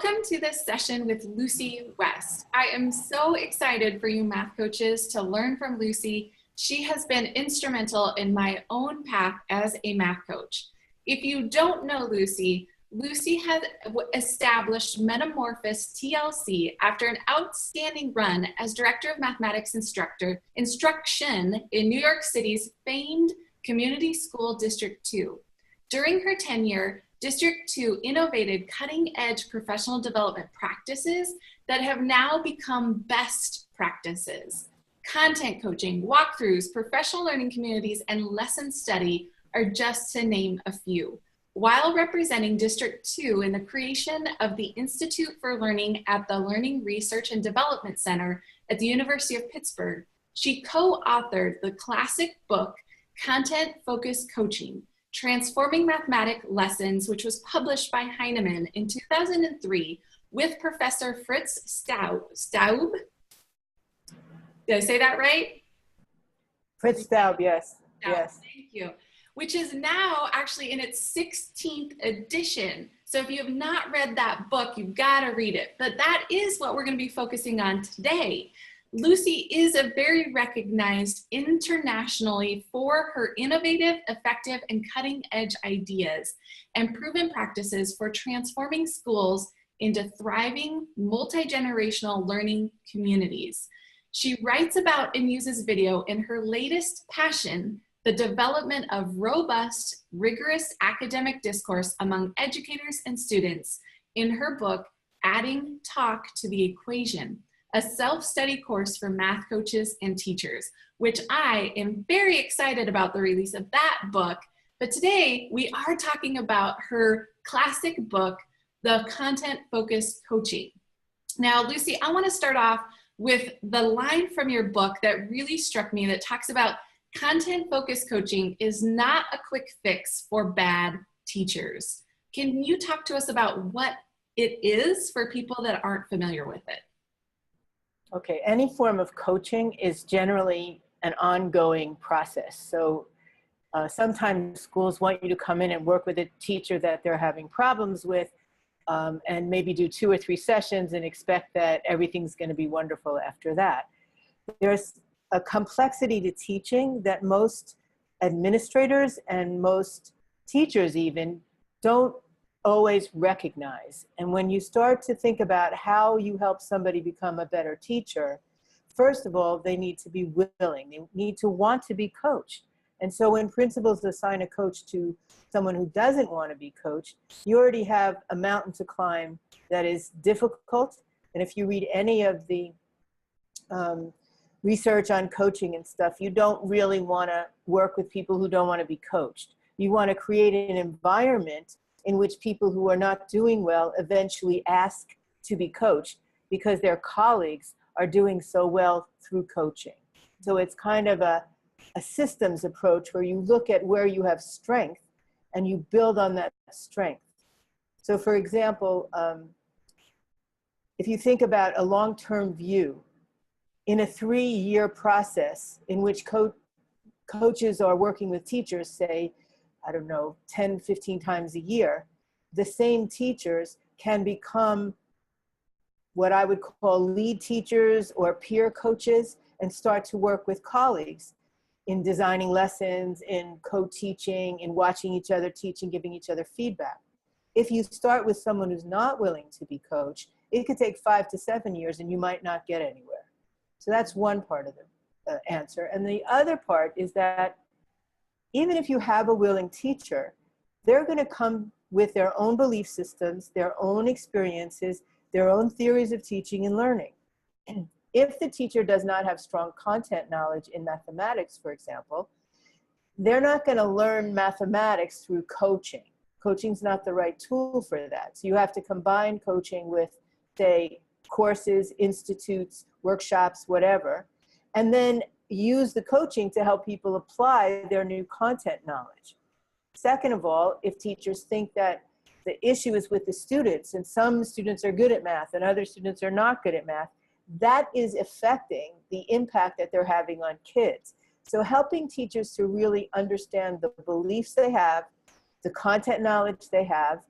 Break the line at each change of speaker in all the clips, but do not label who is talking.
Welcome to this session with Lucy West. I am so excited for you math coaches to learn from Lucy. She has been instrumental in my own path as a math coach. If you don't know Lucy, Lucy has established Metamorphosis TLC after an outstanding run as Director of Mathematics Instruction in New York City's famed Community School District 2. During her tenure, District 2 innovated cutting-edge professional development practices that have now become best practices. Content coaching, walkthroughs, professional learning communities, and lesson study are just to name a few. While representing District 2 in the creation of the Institute for Learning at the Learning Research and Development Center at the University of Pittsburgh, she co-authored the classic book, Content-Focused Coaching, Transforming Mathematic Lessons, which was published by Heinemann in 2003 with Professor Fritz Staub. Did I say that right?
Fritz Staub, yes.
Staub,
yes.
Thank you. Which is now actually in its 16th edition. So if you have not read that book, you've got to read it. But that is what we're going to be focusing on today. Lucy is a very recognized internationally for her innovative, effective, and cutting-edge ideas and proven practices for transforming schools into thriving, multi-generational learning communities. She writes about and uses video in her latest passion, the development of robust, rigorous academic discourse among educators and students, in her book, Adding Talk to the Equation, a self-study course for math coaches and teachers, which I am very excited about the release of that book. But today we are talking about her classic book, The Content-Focused Coaching. Now, Lucy, I want to start off with the line from your book that really struck me that talks about content-focused coaching is not a quick fix for bad teachers. Can you talk to us about what it is for people that aren't familiar with it?
Okay, any form of coaching is generally an ongoing process. So sometimes schools want you to come in and work with a teacher that they're having problems with and maybe do 2 or 3 sessions and expect that everything's going to be wonderful after that. There's a complexity to teaching that most administrators and most teachers even don't always recognize. And when you start to think about how you help somebody become a better teacher, first of all, they need to be willing. They need to want to be coached. And so when principals assign a coach to someone who doesn't want to be coached, you already have a mountain to climb that is difficult. And if you read any of the research on coaching and stuff, you don't really want to work with people who don't want to be coached. You want to create an environment in which people who are not doing well eventually ask to be coached because their colleagues are doing so well through coaching. So it's kind of a systems approach where you look at where you have strength and you build on that strength. So for example, if you think about a long-term view, in a 3-year process in which coaches are working with teachers, say, I don't know, 10, 15 times a year, the same teachers can become what I would call lead teachers or peer coaches and start to work with colleagues in designing lessons, in co-teaching, in watching each other teach and giving each other feedback. If you start with someone who's not willing to be coached, it could take 5 to 7 years and you might not get anywhere. So that's one part of the answer. And the other part is that even if you have a willing teacher, they're going to come with their own belief systems, their own experiences, their own theories of teaching and learning. And if the teacher does not have strong content knowledge in mathematics, for example, they're not going to learn mathematics through coaching. Coaching's not the right tool for that. So you have to combine coaching with, say, courses, institutes, workshops, whatever, and then use the coaching to help people apply their new content knowledge. Second of all, if teachers think that the issue is with the students and some students are good at math and other students are not good at math, that is affecting the impact that they're having on kids. So helping teachers to really understand the beliefs they have, the content knowledge they have,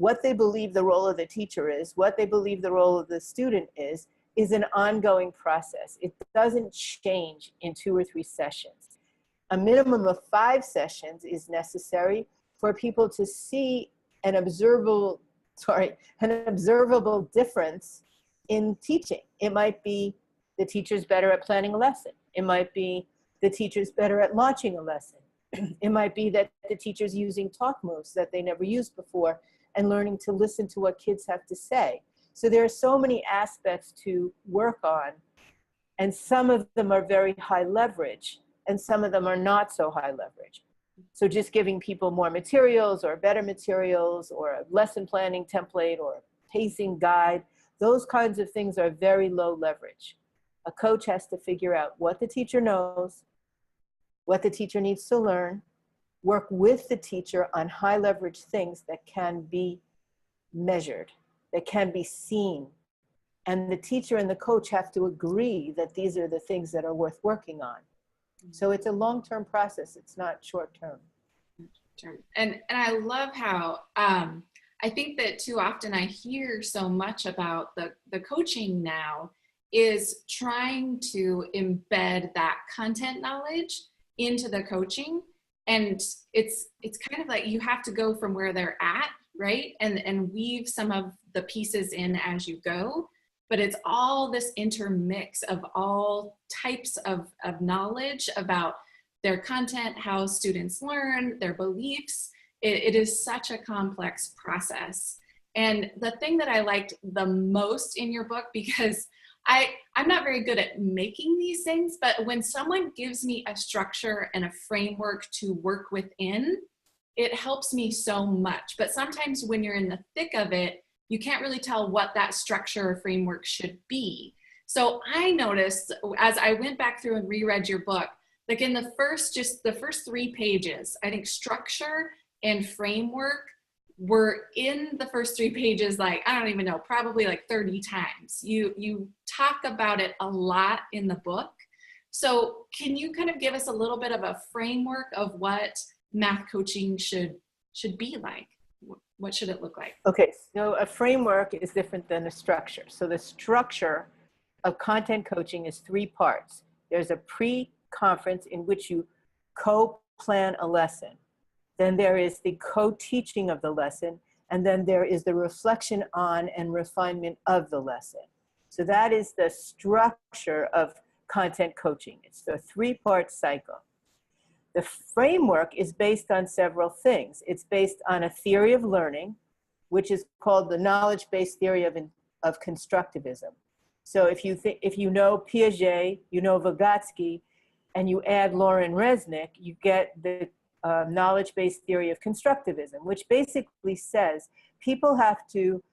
what they believe the role of the teacher is, what they believe the role of the student is an ongoing process. It doesn't change in 2 or 3 sessions. A minimum of 5 sessions is necessary for people to see an observable difference in teaching. It might be the teacher's better at planning a lesson. It might be the teacher's better at launching a lesson. It might be that the teacher's using talk moves that they never used before and learning to listen to what kids have to say. So there are so many aspects to work on, and some of them are very high leverage, and some of them are not so high leverage. So just giving people more materials or better materials or a lesson planning template or a pacing guide, those kinds of things are very low leverage. A coach has to figure out what the teacher knows, what the teacher needs to learn, work with the teacher on high leverage things that can be measured, that can be seen. And the teacher and the coach have to agree that these are the things that are worth working on. So it's a long-term process. It's not short-term.
And I love how, I think that too often I hear so much about the coaching now is trying to embed that content knowledge into the coaching. And it's kind of like you have to go from where they're at, right? And weave some of the pieces in as you go. But it's all this intermix of all types of knowledge about their content, how students learn, their beliefs. It is such a complex process. And the thing that I liked the most in your book, because I'm not very good at making these things, but when someone gives me a structure and a framework to work within, it helps me so much. But sometimes when you're in the thick of it, you can't really tell what that structure or framework should be. So I noticed as I went back through and reread your book, like in the first 3 pages, I think structure and framework were in the first 3 pages, like, I don't even know, probably like 30 times. You talk about it a lot in the book. So can you kind of give us a little bit of a framework of what math coaching should be like? What should it look like?
Okay, so a framework is different than a structure. So the structure of content coaching is 3 parts. There's a pre-conference in which you co-plan a lesson. Then there is the co-teaching of the lesson, and then there is the reflection on and refinement of the lesson. So that is the structure of content coaching. It's a 3-part cycle. The framework is based on several things. It's based on a theory of learning, which is called the knowledge-based theory of constructivism. So if you know Piaget, you know Vygotsky, and you add Lauren Resnick, you get the knowledge-based theory of constructivism, which basically says people have to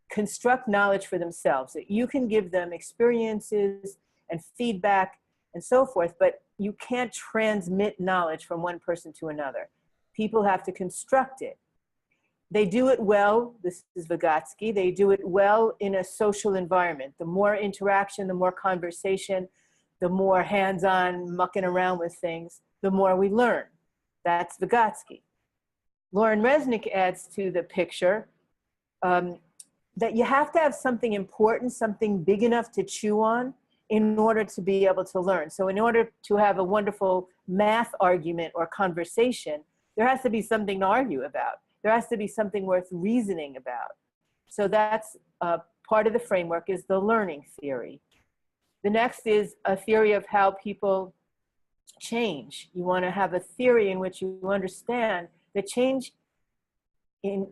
construct knowledge for themselves, that you can give them experiences and feedback and so forth, but you can't transmit knowledge from one person to another. People have to construct it. They do it well, this is Vygotsky, they do it well in a social environment. The more interaction, the more conversation, the more hands-on mucking around with things, the more we learn. That's Vygotsky. Lauren Resnick adds to the picture that you have to have something important, something big enough to chew on in order to be able to learn. So in order to have a wonderful math argument or conversation, there has to be something to argue about. There has to be something worth reasoning about. So that's part of the framework is the learning theory. The next is a theory of how people change. You want to have a theory in which you understand that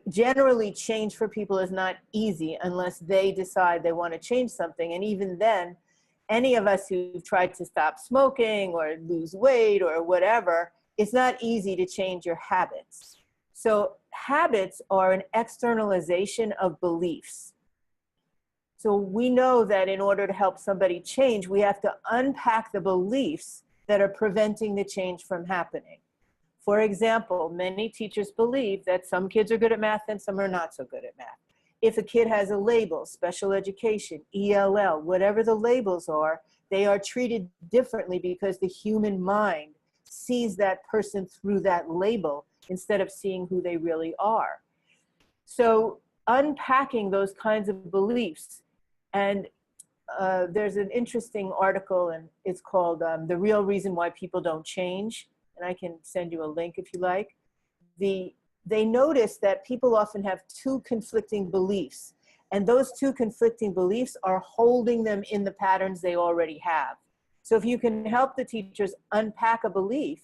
generally change for people is not easy unless they decide they want to change something. And even then, any of us who've tried to stop smoking or lose weight or whatever, it's not easy to change your habits. So habits are an externalization of beliefs. So we know that in order to help somebody change, we have to unpack the beliefs that are preventing the change from happening. For example, many teachers believe that some kids are good at math and some are not so good at math. If a kid has a label, special education, ELL, whatever the labels are, they are treated differently because the human mind sees that person through that label instead of seeing who they really are. So unpacking those kinds of beliefs, and there's an interesting article, and it's called The Real Reason Why People Don't Change, and I can send you a link if you like. They notice that people often have two conflicting beliefs, and those two conflicting beliefs are holding them in the patterns they already have. So if you can help the teachers unpack a belief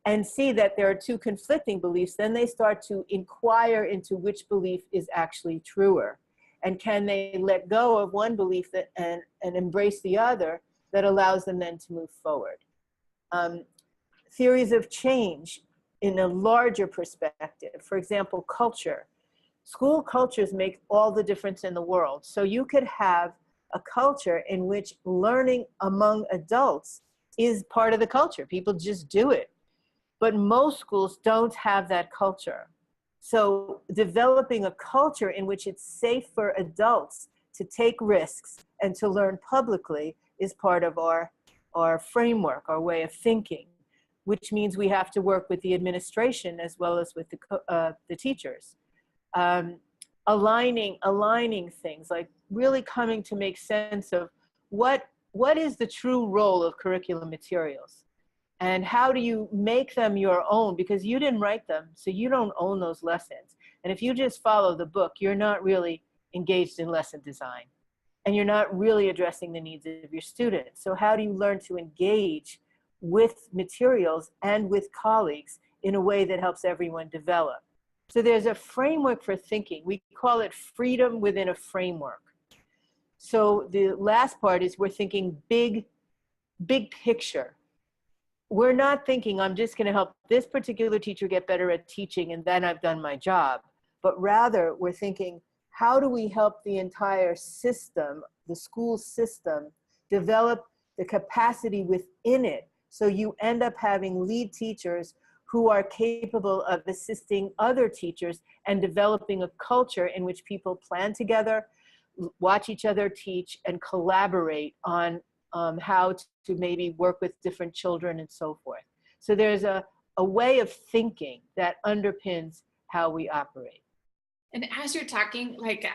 and see that there are two conflicting beliefs, then they start to inquire into which belief is actually truer. And can they let go of one belief and embrace the other that allows them then to move forward. Theories of change in a larger perspective, for example, culture. School cultures make all the difference in the world. So you could have a culture in which learning among adults is part of the culture. People just do it. But most schools don't have that culture. So developing a culture in which it's safe for adults to take risks and to learn publicly is part of our framework, our way of thinking, which means we have to work with the administration as well as with the teachers. Aligning things, like really coming to make sense of what is the true role of curriculum materials, and how do you make them your own, because you didn't write them, so you don't own those lessons. And if you just follow the book, you're not really engaged in lesson design, and you're not really addressing the needs of your students. So how do you learn to engage with materials and with colleagues in a way that helps everyone develop? So there's a framework for thinking. We call it freedom within a framework. So the last part is we're thinking big picture. We're not thinking, I'm just going to help this particular teacher get better at teaching and then I've done my job. But rather, we're thinking, how do we help the entire system, the school system, develop the capacity within it, so you end up having lead teachers who are capable of assisting other teachers and developing a culture in which people plan together, watch each other teach, and collaborate on how to maybe work with different children and so forth. So there's a way of thinking that underpins how we operate.
And as you're talking, like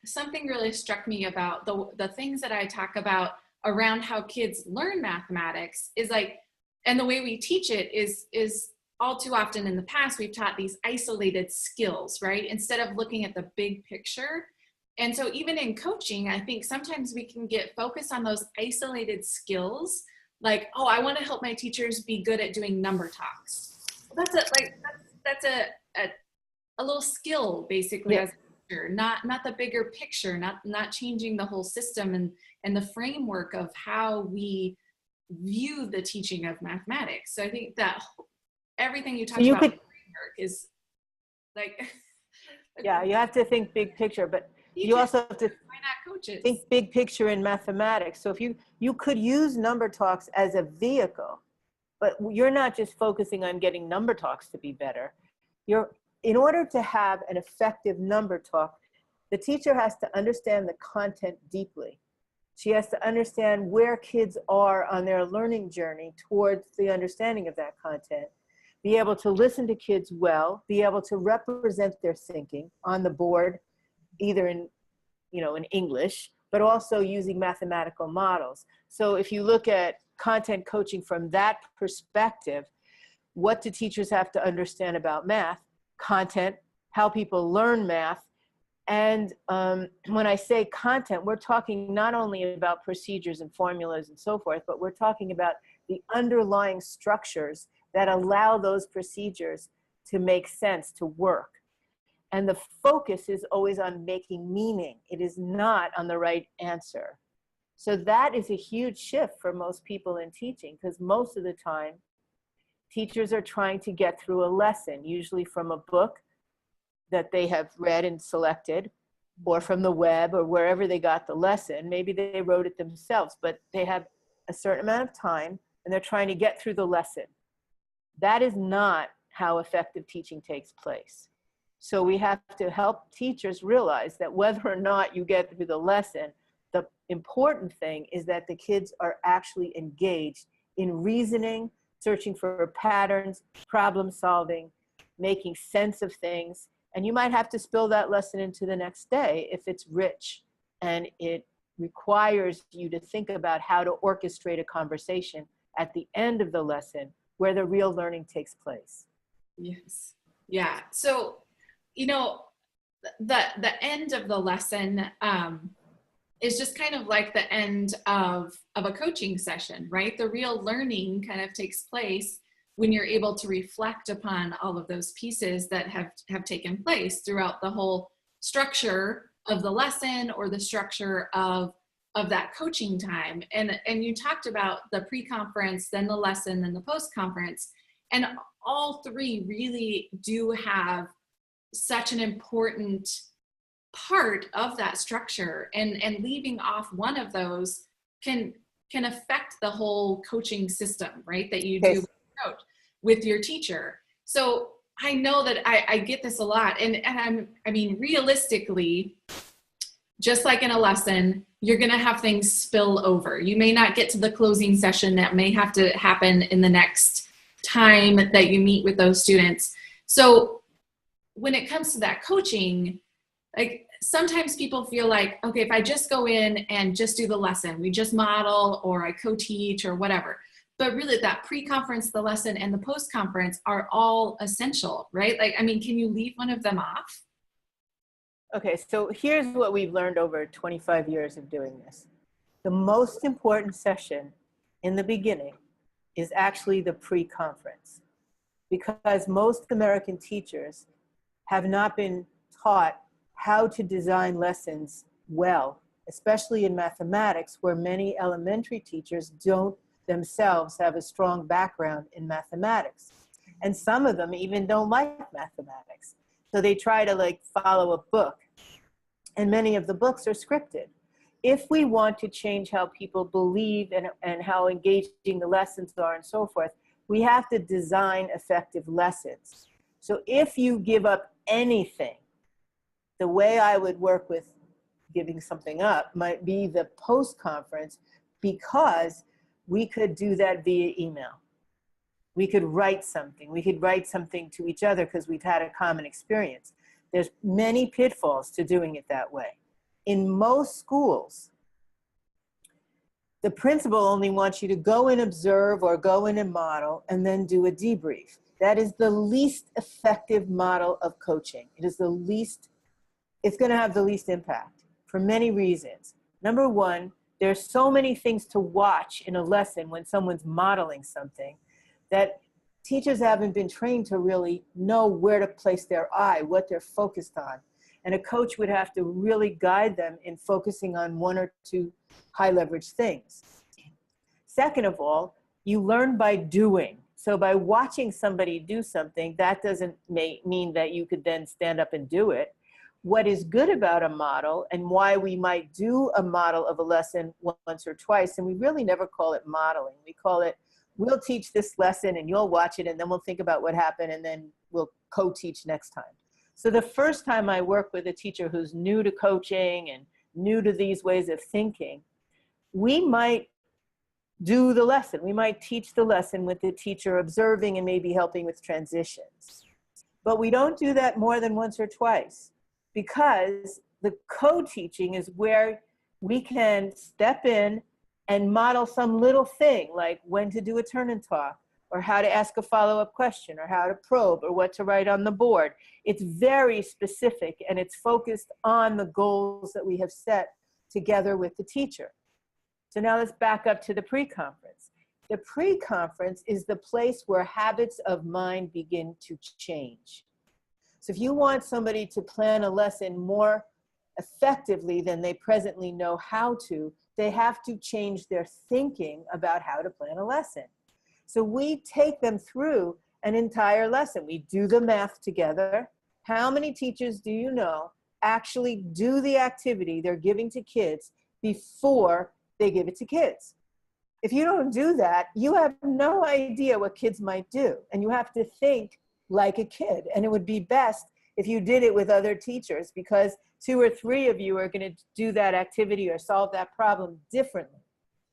something really struck me about the things that I talk about around how kids learn mathematics is like, and the way we teach it is all too often in the past, we've taught these isolated skills, right? Instead of looking at the big picture. And so even in coaching, I think sometimes we can get focused on those isolated skills. Like, oh, I want to help my teachers be good at doing number talks. Well, that's a little skill basically, yeah, as a teacher, not the bigger picture, not changing the whole system and the framework of how we view the teaching of mathematics. So I think that everything you talked about framework is like
yeah, you have to think big picture, but you also have to think big picture in mathematics. So if you could use number talks as a vehicle, but you're not just focusing on getting number talks to be better. In order to have an effective number talk, the teacher has to understand the content deeply. She has to understand where kids are on their learning journey towards the understanding of that content, be able to listen to kids well, be able to represent their thinking on the board, either in English, but also using mathematical models. So if you look at content coaching from that perspective, what do teachers have to understand about math? Content, how people learn math. And when I say content, we're talking not only about procedures and formulas and so forth, but we're talking about the underlying structures that allow those procedures to make sense, to work. And the focus is always on making meaning. It is not on the right answer. So that is a huge shift for most people in teaching, because most of the time, teachers are trying to get through a lesson, usually from a book that they have read and selected, or from the web, or wherever they got the lesson. Maybe they wrote it themselves, but they have a certain amount of time and they're trying to get through the lesson. That is not how effective teaching takes place. So we have to help teachers realize that whether or not you get through the lesson, the important thing is that the kids are actually engaged in reasoning, searching for patterns, problem solving, making sense of things, And you might have to spill that lesson into the next day if it's rich and it requires you to think about how to orchestrate a conversation at the end of the lesson where the real learning takes place.
Yes. Yeah. So, you know, the end of the lesson is just kind of like the end of a coaching session, right? The real learning kind of takes place when you're able to reflect upon all of those pieces that have taken place throughout the whole structure of the lesson or the structure of that coaching time. And you talked about the pre-conference, then the lesson, then the post-conference, and all three really do have such an important part of that structure, and leaving off one of those can affect the whole coaching system, right? That you do with your teacher. So I know that I get this a lot, and I mean, realistically, just like in a lesson, you're going to have things spill over. You may not get to the closing session. That may have to happen in the next time that you meet with those students. So when it comes to that coaching, like sometimes people feel like, okay, if I just go in and just do the lesson, we just model or I co-teach or whatever. But really that pre-conference, the lesson, and the post-conference are all essential, right? Like, I mean, can you leave one of them off?
Okay, so here's what we've learned over 25 years of doing this. The most important session in the beginning is actually the pre-conference, because most American teachers have not been taught how to design lessons well, especially in mathematics, where many elementary teachers don't themselves have a strong background in mathematics. And some of them even don't like mathematics. So they try to like follow a book, and many of the books are scripted. If we want to change how people believe and how engaging the lessons are and so forth, we have to design effective lessons. So if you give up anything, the way I would work with giving something up might be the post-conference, because we could do that via email. We could write something. We could write something to each other because we've had a common experience. There's many pitfalls to doing it that way. In most schools, the principal only wants you to go and observe or go in and model and then do a debrief. That is the least effective model of coaching. It is the least, it's going to have the least impact for many reasons. Number one, there's so many things to watch in a lesson when someone's modeling something that teachers haven't been trained to really know where to place their eye, what they're focused on. And a coach would have to really guide them in focusing on one or two high leverage things. Second of all, you learn by doing. So by watching somebody do something, that doesn't mean that you could then stand up and do it. What is good about a model, and why we might do a model of a lesson once or twice, and we really never call it modeling. We call it, we'll teach this lesson and you'll watch it, and then we'll think about what happened, and then we'll co-teach next time. So the first time I work with a teacher who's new to coaching and new to these ways of thinking, we might do the lesson. We might teach the lesson with the teacher observing and maybe helping with transitions. But we don't do that more than once or twice, because the co-teaching is where we can step in and model some little thing, like when to do a turn and talk, or how to ask a follow-up question, or how to probe, or what to write on the board. It's very specific, and it's focused on the goals that we have set together with the teacher. So now let's back up to the pre-conference. The pre-conference is the place where habits of mind begin to change. So if you want somebody to plan a lesson more effectively than they presently know how to, they have to change their thinking about how to plan a lesson. So we take them through an entire lesson. We do the math together. How many teachers do you know actually do the activity they're giving to kids before they give it to kids? If you don't do that, you have no idea what kids might do. And you have to think like a kid. And it would be best if you did it with other teachers, because 2 or 3 of you are going to do that activity or solve that problem differently.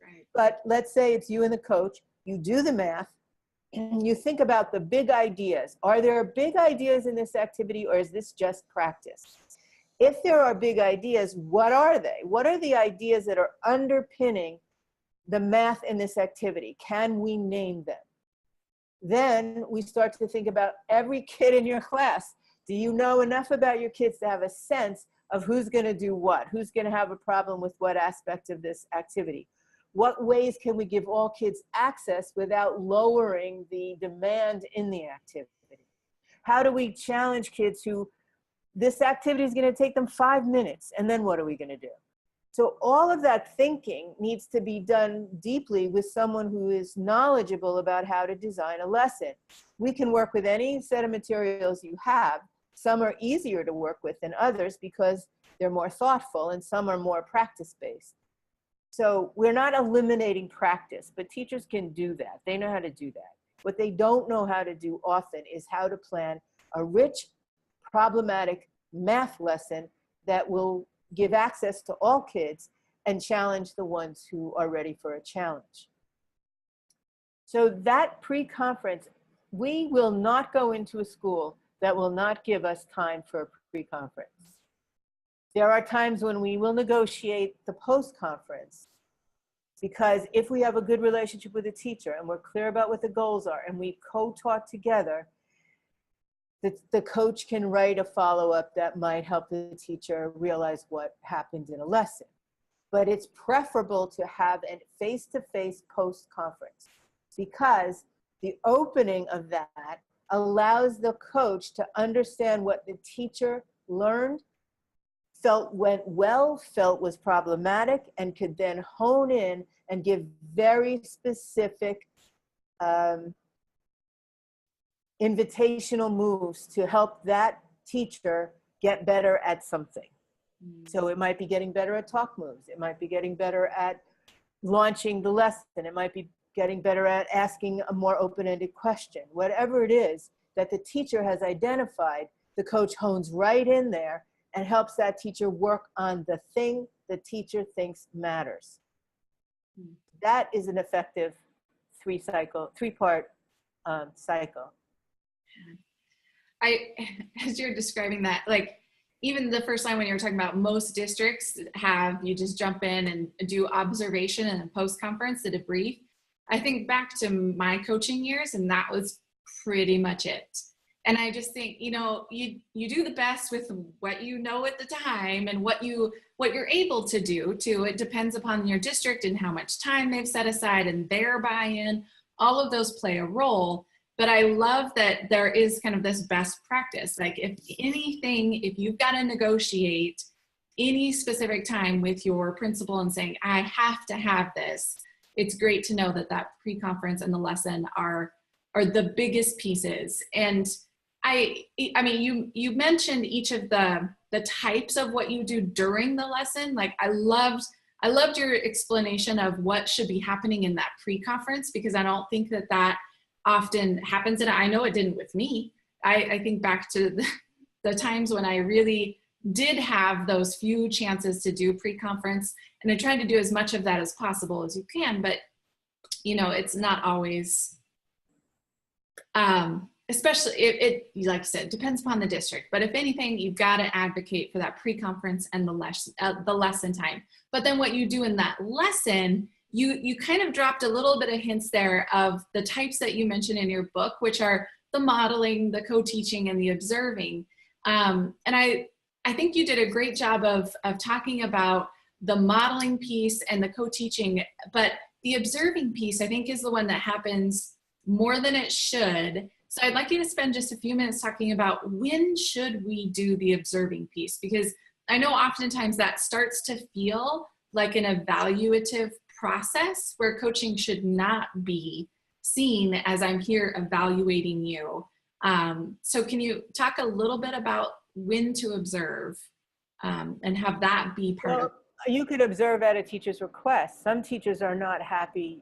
Right. But let's say it's you and the coach. You do the math, you think about the big ideas. Are there big ideas in this activity, or is this just practice? If there are big ideas, what are they? What are the ideas that are underpinning the math in this activity? Can we name them? Then we start to think about every kid in your class. Do you know enough about your kids to have a sense of who's going to do what? Who's going to have a problem with what aspect of this activity? What ways can we give all kids access without lowering the demand in the activity? How do we challenge kids who this activity is going to take them 5 minutes, and then what are we going to do? So all of that thinking needs to be done deeply with someone who is knowledgeable about how to design a lesson. We can work with any set of materials you have. Some are easier to work with than others because they're more thoughtful, and some are more practice-based. So we're not eliminating practice, but teachers can do that. They know how to do that. What they don't know how to do often is how to plan a rich, problematic math lesson that will give access to all kids and challenge the ones who are ready for a challenge. So that pre-conference, we will not go into a school that will not give us time for a pre-conference. There are times when we will negotiate the post-conference, because if we have a good relationship with the teacher and we're clear about what the goals are and we co-taught together, the coach can write a follow-up that might help the teacher realize what happened in a lesson. But it's preferable to have a face-to-face post-conference, because the opening of that allows the coach to understand what the teacher learned, felt went well, felt was problematic, and could then hone in and give very specific invitational moves to help that teacher get better at something. So it might be getting better at talk moves. It might be getting better at launching the lesson. It might be getting better at asking a more open-ended question. Whatever it is that the teacher has identified, the coach hones right in there and helps that teacher work on the thing the teacher thinks matters. That is an effective three-part cycle.
As you're describing that, like even the first line when you were talking about most districts have, you just jump in and do observation and a post-conference, a debrief. I think back to my coaching years, and that was pretty much it. And I just think, you know, you do the best with what you know at the time and what you're able to do too. It depends upon your district and how much time they've set aside and their buy-in. All of those play a role. But I love that there is kind of this best practice. Like if anything, if you've got to negotiate any specific time with your principal and saying, I have to have this, it's great to know that that pre-conference and the lesson are the biggest pieces. And I mean, you mentioned each of the types of what you do during the lesson. Like I loved your explanation of what should be happening in that pre-conference, because I don't think that often happens. And I know it didn't with me. I think back to the times when I really did have those few chances to do pre-conference, and I tried to do as much of that as possible as you can, but you know, it's not always, especially it like I said, depends upon the district. But if anything, you've got to advocate for that pre-conference and the lesson time. But then what you do in that lesson, you kind of dropped a little bit of hints there of the types that you mentioned in your book, which are the modeling, the co-teaching, and the observing. And I think you did a great job of talking about the modeling piece and the co-teaching, but the observing piece, I think, is the one that happens more than it should. So I'd like you to spend just a few minutes talking about when should we do the observing piece, because I know oftentimes that starts to feel like an evaluative process where coaching should not be seen as I'm here evaluating you. So can you talk a little bit about when to observe and have that be part of?
You could observe at a teacher's request. Some teachers are not happy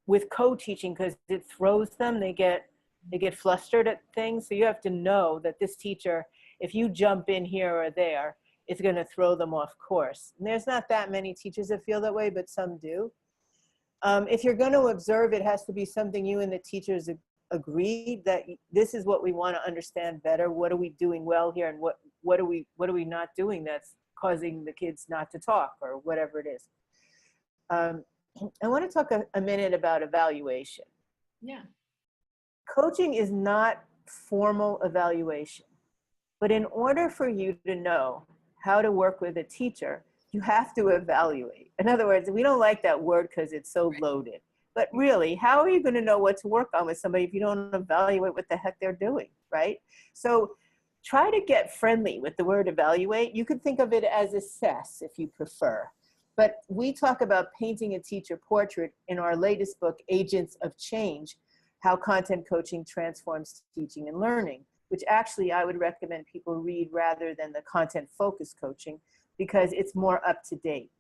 with co-teaching because it throws them. They get flustered at things. So you have to know that this teacher, if you jump in here or there, it's going to throw them off course. And there's not that many teachers that feel that way, but some do. If you're going to observe, it has to be something you and the teachers agreed that this is what we want to understand better. What are we doing well here, and what are we not doing that's causing the kids not to talk, or whatever it is. I want to talk a minute about evaluation.
Yeah.
Coaching is not formal evaluation, but in order for you to know how to work with a teacher, you have to evaluate. In other words, we don't like that word because it's so loaded. But really, how are you going to know what to work on with somebody if you don't evaluate what the heck they're doing, right? So try to get friendly with the word evaluate. You could think of it as assess if you prefer. But we talk about painting a teacher portrait in our latest book, Agents of Change, How Content Coaching Transforms Teaching and Learning, which actually I would recommend people read rather than the content-focused coaching, because it's more up to date.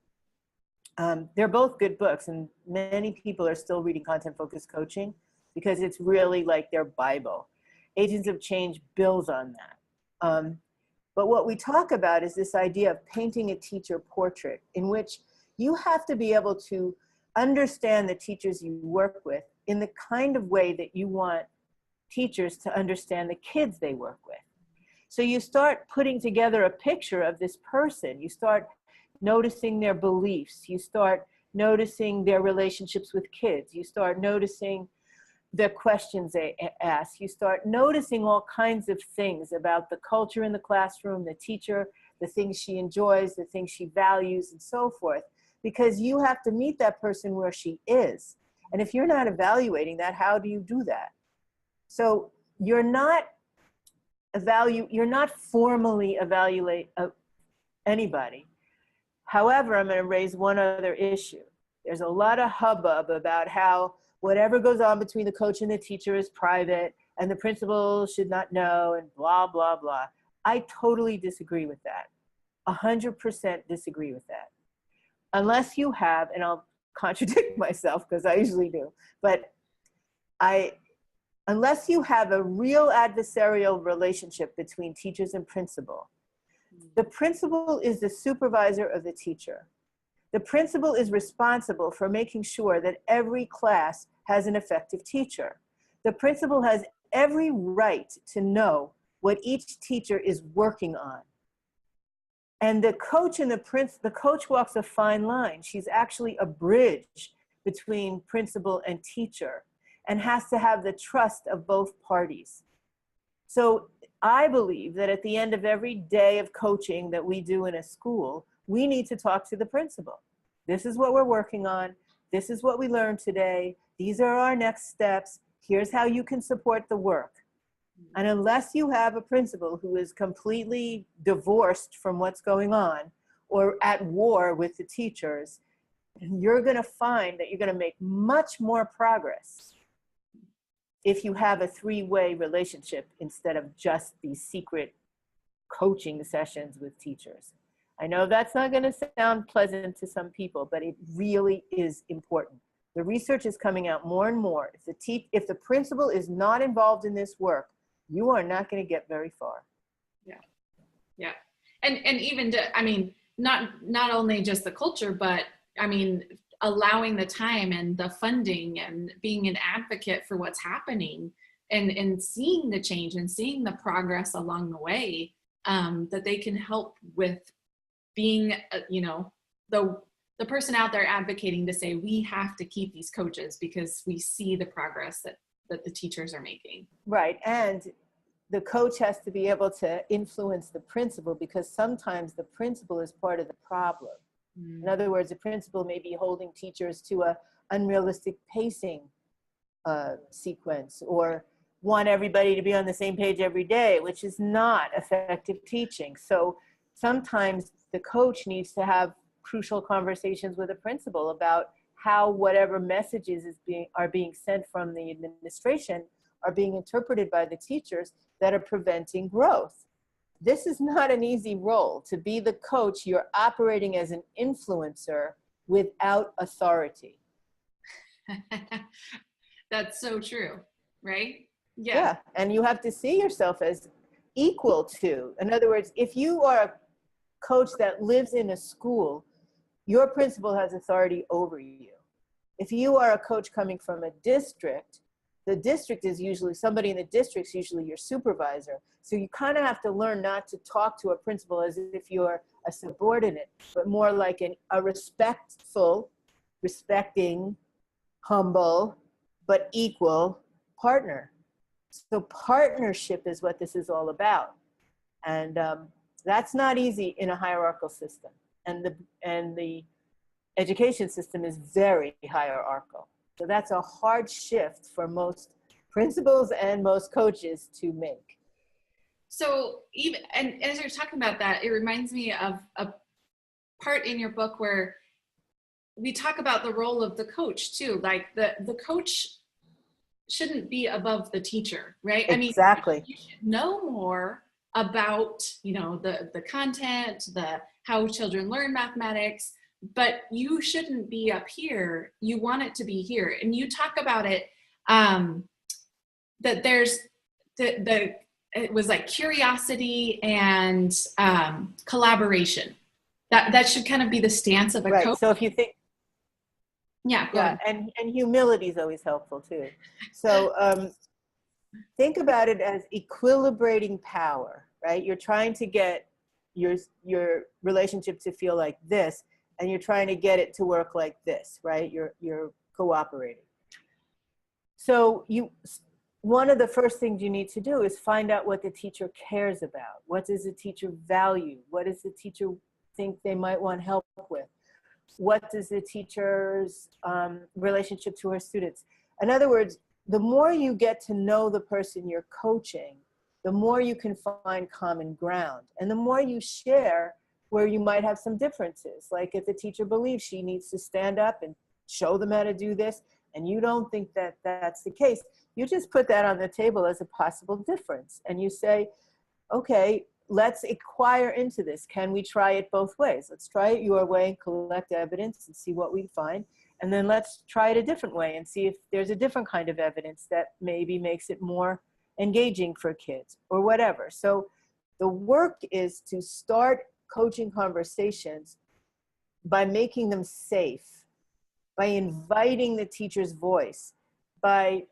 They're both good books, and many people are still reading content-focused coaching because it's really like their Bible. Agents of Change builds on that. But what we talk about is this idea of painting a teacher portrait, in which you have to be able to understand the teachers you work with in the kind of way that you want teachers to understand the kids they work with. So you start putting together a picture of this person. You start noticing their beliefs. You start noticing their relationships with kids. You start noticing the questions they ask. You start noticing all kinds of things about the culture in the classroom, the teacher, the things she enjoys, the things she values, and so forth, because you have to meet that person where she is. And if you're not evaluating that, how do you do that? So you're not formally evaluate anybody. However, I'm going to raise one other issue. There's a lot of hubbub about how whatever goes on between the coach and the teacher is private, and the principal should not know, and blah, blah, blah. I totally disagree with that. 100% disagree with that. Unless you have, and I'll contradict myself because I usually do, but unless you have a real adversarial relationship between teachers and principal, the principal is the supervisor of the teacher. The principal is responsible for making sure that every class has an effective teacher. The principal has every right to know what each teacher is working on. And the coach and the coach walks a fine line. She's actually a bridge between principal and teacher, and has to have the trust of both parties. So I believe that at the end of every day of coaching that we do in a school, we need to talk to the principal. This is what we're working on. This is what we learned today. These are our next steps. Here's how you can support the work. And unless you have a principal who is completely divorced from what's going on or at war with the teachers, you're going to find that you're going to make much more progress if you have a three-way relationship instead of just these secret coaching sessions with teachers. I know that's not going to sound pleasant to some people, but it really is important. The research is coming out more and more. If the principal is not involved in this work, you are not going to get very far.
Yeah, yeah, and even I mean, not only just the culture, but I mean, allowing the time and the funding and being an advocate for what's happening, and seeing the change and seeing the progress along the way, that they can help with being, you know, the person out there advocating to say, we have to keep these coaches because we see the progress that the teachers are making.
Right, and the coach has to be able to influence the principal, because sometimes the principal is part of the problem. In other words, the principal may be holding teachers to an unrealistic pacing sequence, or want everybody to be on the same page every day, which is not effective teaching. So sometimes the coach needs to have crucial conversations with the principal about how whatever messages are being sent from the administration are being interpreted by the teachers that are preventing growth. This is not an easy role. To be the coach, you're operating as an influencer without authority.
That's so true, right?
Yeah, and you have to see yourself as equal to. In other words, if you are a coach that lives in a school, your principal has authority over you. If you are a coach coming from a district, the district is usually, somebody in the district is usually your supervisor. So you kind of have to learn not to talk to a principal as if you're a subordinate, but more like a respectful, respecting, humble, but equal partner. So partnership is what this is all about. And that's not easy in a hierarchical system. And the education system is very hierarchical. So that's a hard shift for most principals and most coaches to make.
So even, and as you're talking about that, it reminds me of a part in your book where we talk about the role of the coach too. Like the coach shouldn't be above the teacher, right?
Exactly.
I mean, you should know more about, you know, the content, how children learn mathematics, but you shouldn't be up here. You want it to be here. And you talk about it, that there's it was like curiosity and collaboration. That should kind of be the stance of a coach.
So if you think,
yeah,
and humility is always helpful too. So think about it as equilibrating power, right? You're trying to get your relationship to feel like this, and you're trying to get it to work like this, right? You're cooperating. So one of the first things you need to do is find out what the teacher cares about. What does the teacher value? What does the teacher think they might want help with? What does the teacher's relationship to her students? In other words, the more you get to know the person you're coaching, the more you can find common ground, and the more you share where you might have some differences. Like if the teacher believes she needs to stand up and show them how to do this, and you don't think that that's the case, you just put that on the table as a possible difference. And you say, okay, let's inquire into this. Can we try it both ways? Let's try it your way and collect evidence and see what we find. And then let's try it a different way and see if there's a different kind of evidence that maybe makes it more engaging for kids or whatever. So the work is to start coaching conversations by making them safe, by inviting the teacher's voice, by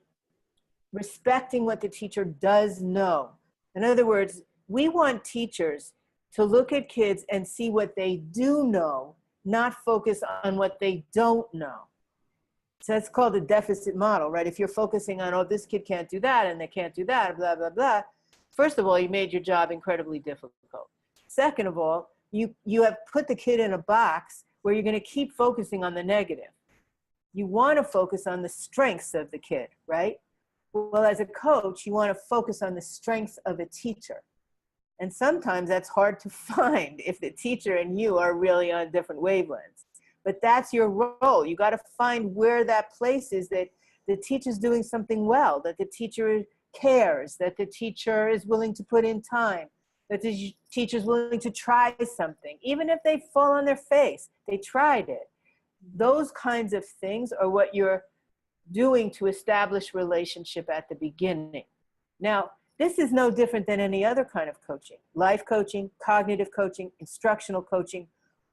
respecting what the teacher does know. In other words, we want teachers to look at kids and see what they do know, not focus on what they don't know. So that's called a deficit model, right? If you're focusing on, oh, this kid can't do that and they can't do that, blah, blah, blah. First of all, you made your job incredibly difficult. Second of all, you have put the kid in a box where you're going to keep focusing on the negative. You want to focus on the strengths of the kid, right? Well, as a coach, you want to focus on the strengths of a teacher. And sometimes that's hard to find if the teacher and you are really on different wavelengths. But that's your role. You got to find where that place is that the teacher's doing something well, that the teacher cares, that the teacher is willing to put in time, that the teacher's willing to try something. Even if they fall on their face, they tried it. Those kinds of things are what you're doing to establish relationship at the beginning. Now, this is no different than any other kind of coaching. Life coaching, cognitive coaching, instructional coaching,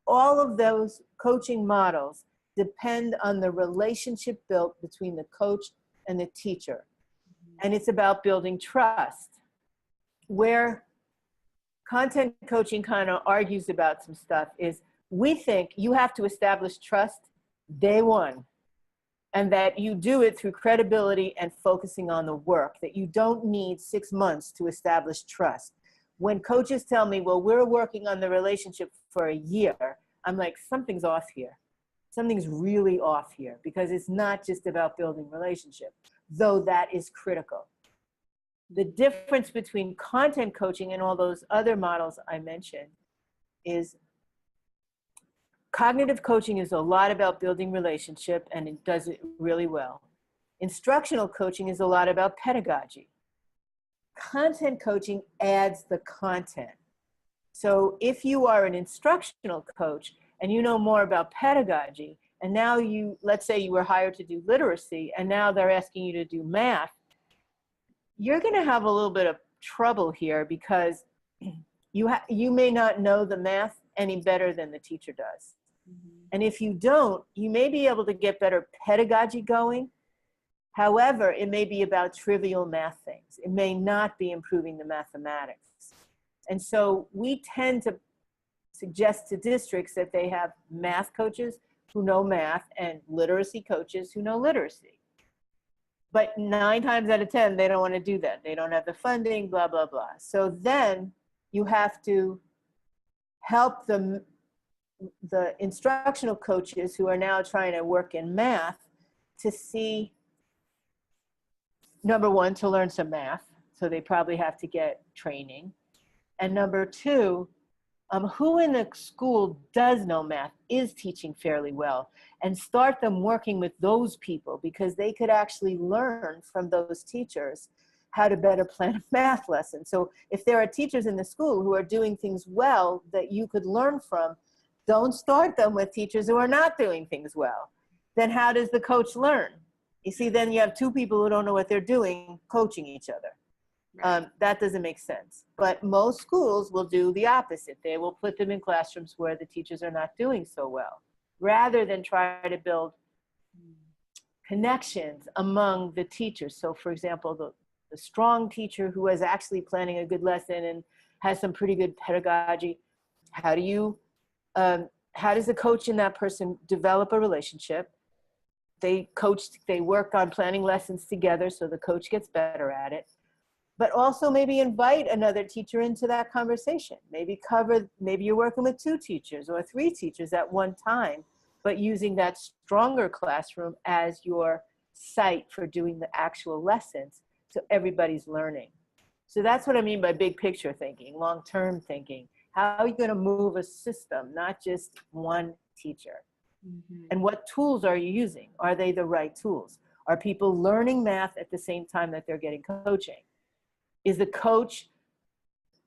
all of those coaching models depend on the relationship built between the coach and the teacher. And it's about building trust. Where content coaching kind of argues about some stuff is we think you have to establish trust day one, and that you do it through credibility and focusing on the work, that you don't need 6 months to establish trust. When coaches tell me, well, we're working on the relationship for a year, I'm like, something's off here. Something's really off here, because it's not just about building relationship, though that is critical. The difference between content coaching and all those other models I mentioned is cognitive coaching is a lot about building relationship, and it does it really well. Instructional coaching is a lot about pedagogy. Content coaching adds the content. So if you are an instructional coach and you know more about pedagogy, and now let's say you were hired to do literacy, and now they're asking you to do math, you're going to have a little bit of trouble here, because you may not know the math any better than the teacher does. Mm-hmm. And if you don't, you may be able to get better pedagogy going. However, it may be about trivial math things. It may not be improving the mathematics. And so we tend to suggest to districts that they have math coaches who know math and literacy coaches who know literacy. But 9 times out of 10, they don't want to do that. They don't have the funding, blah, blah, blah. So then you have to help the instructional coaches who are now trying to work in math to see, number one, to learn some math. So they probably have to get training. And number two, who in the school does know math, is teaching fairly well, and start them working with those people, because they could actually learn from those teachers how to better plan a math lesson. So if there are teachers in the school who are doing things well that you could learn from, don't start them with teachers who are not doing things well. Then how does the coach learn? You see, then you have 2 people who don't know what they're doing coaching each other. That doesn't make sense. But most schools will do the opposite. They will put them in classrooms where the teachers are not doing so well, rather than try to build connections among the teachers. So for example, the strong teacher who is actually planning a good lesson and has some pretty good pedagogy, how does the coach and that person develop a relationship? They work on planning lessons together, so the coach gets better at it. But also maybe invite another teacher into that conversation. Maybe you're working with 2 teachers or 3 teachers at one time, but using that stronger classroom as your site for doing the actual lessons, so everybody's learning. So that's what I mean by big picture thinking, long-term thinking. How are you going to move a system, not just one teacher? Mm-hmm. And what tools are you using? Are they the right tools? Are people learning math at the same time that they're getting coaching? Is the coach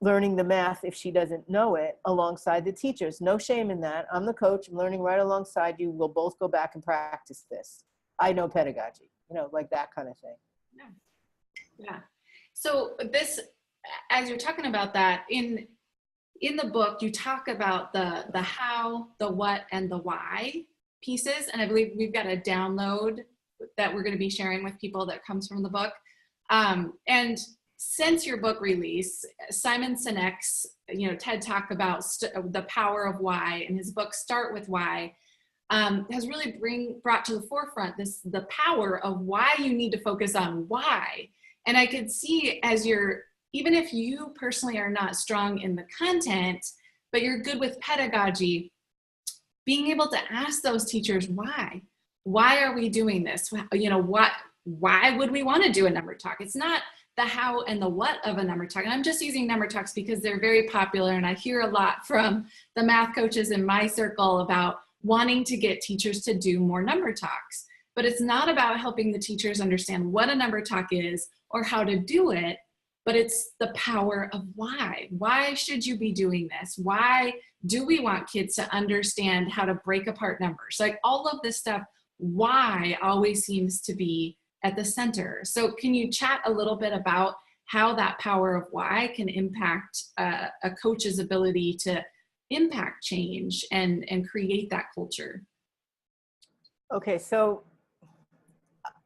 learning the math, if she doesn't know it, alongside the teachers? No shame in that. I'm the coach. I'm learning right alongside you. We'll both go back and practice this. I know pedagogy, like that kind of thing.
Yeah. So this, as you're talking about that, in the book, you talk about the how, the what, and the why pieces. And I believe we've got a download that we're going to be sharing with people that comes from the book. And since your book release, Simon Sinek's, TED Talk about the power of why, and his book Start With Why, has really brought to the forefront the power of why you need to focus on why. And I could see even if you personally are not strong in the content, but you're good with pedagogy, being able to ask those teachers why. Why are we doing this? Why would we want to do a number talk? It's not the how and the what of a number talk. And I'm just using number talks because they're very popular, and I hear a lot from the math coaches in my circle about wanting to get teachers to do more number talks. But it's not about helping the teachers understand what a number talk is or how to do it, but it's the power of why. Why should you be doing this? Why do we want kids to understand how to break apart numbers? Like all of this stuff, why always seems to be at the center. So can you chat a little bit about how that power of why can impact a coach's ability to impact change and create that culture?
Okay, so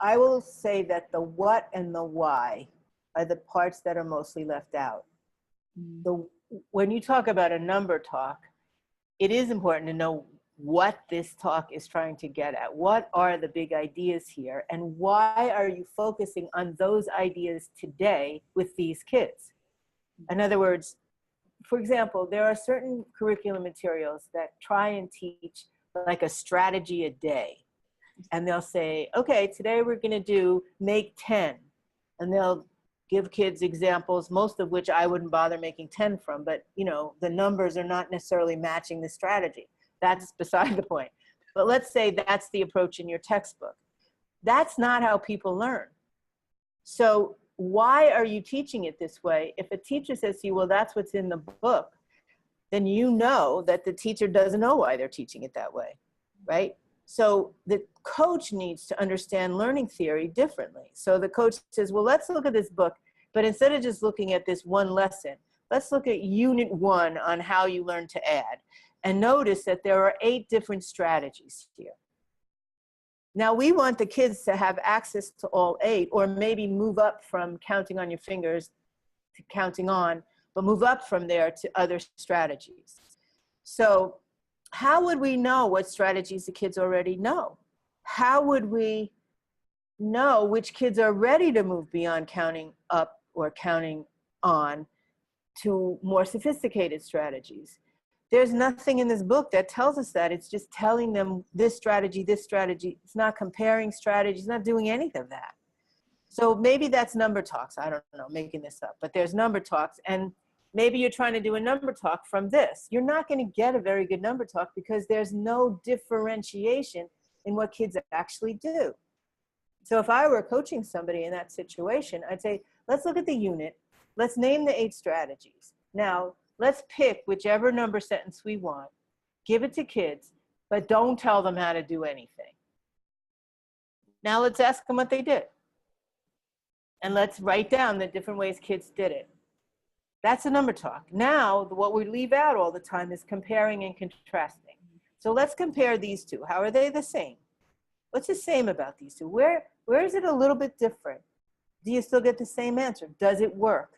I will say that the what and the why are the parts that are mostly left out. When you talk about a number talk, it is important to know what this talk is trying to get at. What are the big ideas here? And why are you focusing on those ideas today with these kids? In other words, for example, there are certain curriculum materials that try and teach like a strategy a day. And they'll say, okay, today we're going to make 10. And they'll give kids examples, most of which I wouldn't bother making 10 from, but the numbers are not necessarily matching the strategy. That's beside the point. But let's say that's the approach in your textbook. That's not how people learn. So why are you teaching it this way? If a teacher says to you, well, that's what's in the book, then you know that the teacher doesn't know why they're teaching it that way, right? So the coach needs to understand learning theory differently. So the coach says, well, let's look at this book, but instead of just looking at this one lesson, let's look at unit 1 on how you learn to add. and notice that there are 8 different strategies here. Now we want the kids to have access to all 8, or maybe move up from counting on your fingers to counting on, but move up from there to other strategies. So how would we know what strategies the kids already know? How would we know which kids are ready to move beyond counting up or counting on to more sophisticated strategies? There's nothing in this book that tells us that. It's just telling them this strategy, this strategy. It's not comparing strategies, it's not doing any of that. So maybe that's number talks. I don't know, making this up, but there's number talks. And maybe you're trying to do a number talk from this. You're not going to get a very good number talk because there's no differentiation in what kids actually do. So if I were coaching somebody in that situation, I'd say, let's look at the unit. Let's name the 8 strategies. Now, let's pick whichever number sentence we want, give it to kids, but don't tell them how to do anything. Now let's ask them what they did. And let's write down the different ways kids did it. That's a number talk. Now, what we leave out all the time is comparing and contrasting. So let's compare these two. How are they the same? What's the same about these two? Where is it a little bit different? Do you still get the same answer? Does it work?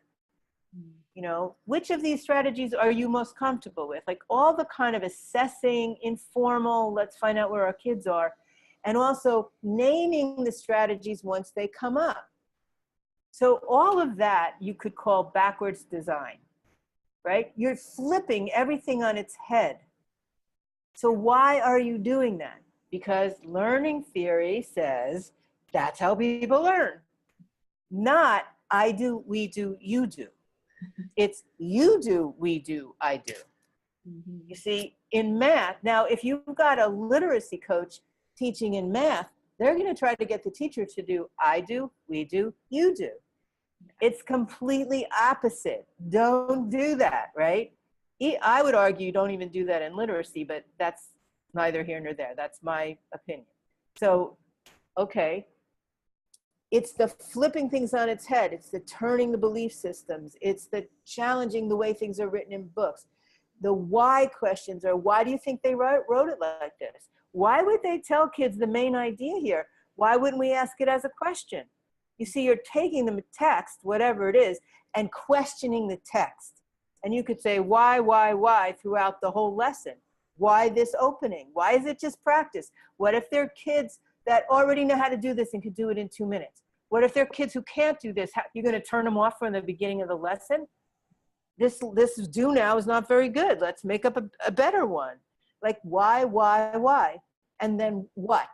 You know, which of these strategies are you most comfortable with? Like all the kind of assessing, informal, let's find out where our kids are, and also naming the strategies once they come up. So all of that you could call backwards design, right? You're flipping everything on its head. So why are you doing that? Because learning theory says that's how people learn. Not I do, we do, you do. It's you do, we do, I do. Mm-hmm. You see, in math, now if you've got a literacy coach teaching in math, they're going to try to get the teacher to do I do, we do, you do. It's completely opposite. Don't do that, right? I would argue don't even do that in literacy, but that's neither here nor there. That's my opinion. So, okay. It's the flipping things on its head. It's the turning the belief systems. It's the challenging the way things are written in books. The why questions are, why do you think they wrote it like this? Why would they tell kids the main idea here? Why wouldn't we ask it as a question? You see, you're taking the text, whatever it is, and questioning the text. And you could say, why, throughout the whole lesson. Why this opening? Why is it just practice? What if they're kids that already know how to do this and could do it in 2 minutes? What if they're kids who can't do this? You're going to turn them off from the beginning of the lesson? This do now is not very good. Let's make up a better one. Like why? And then what?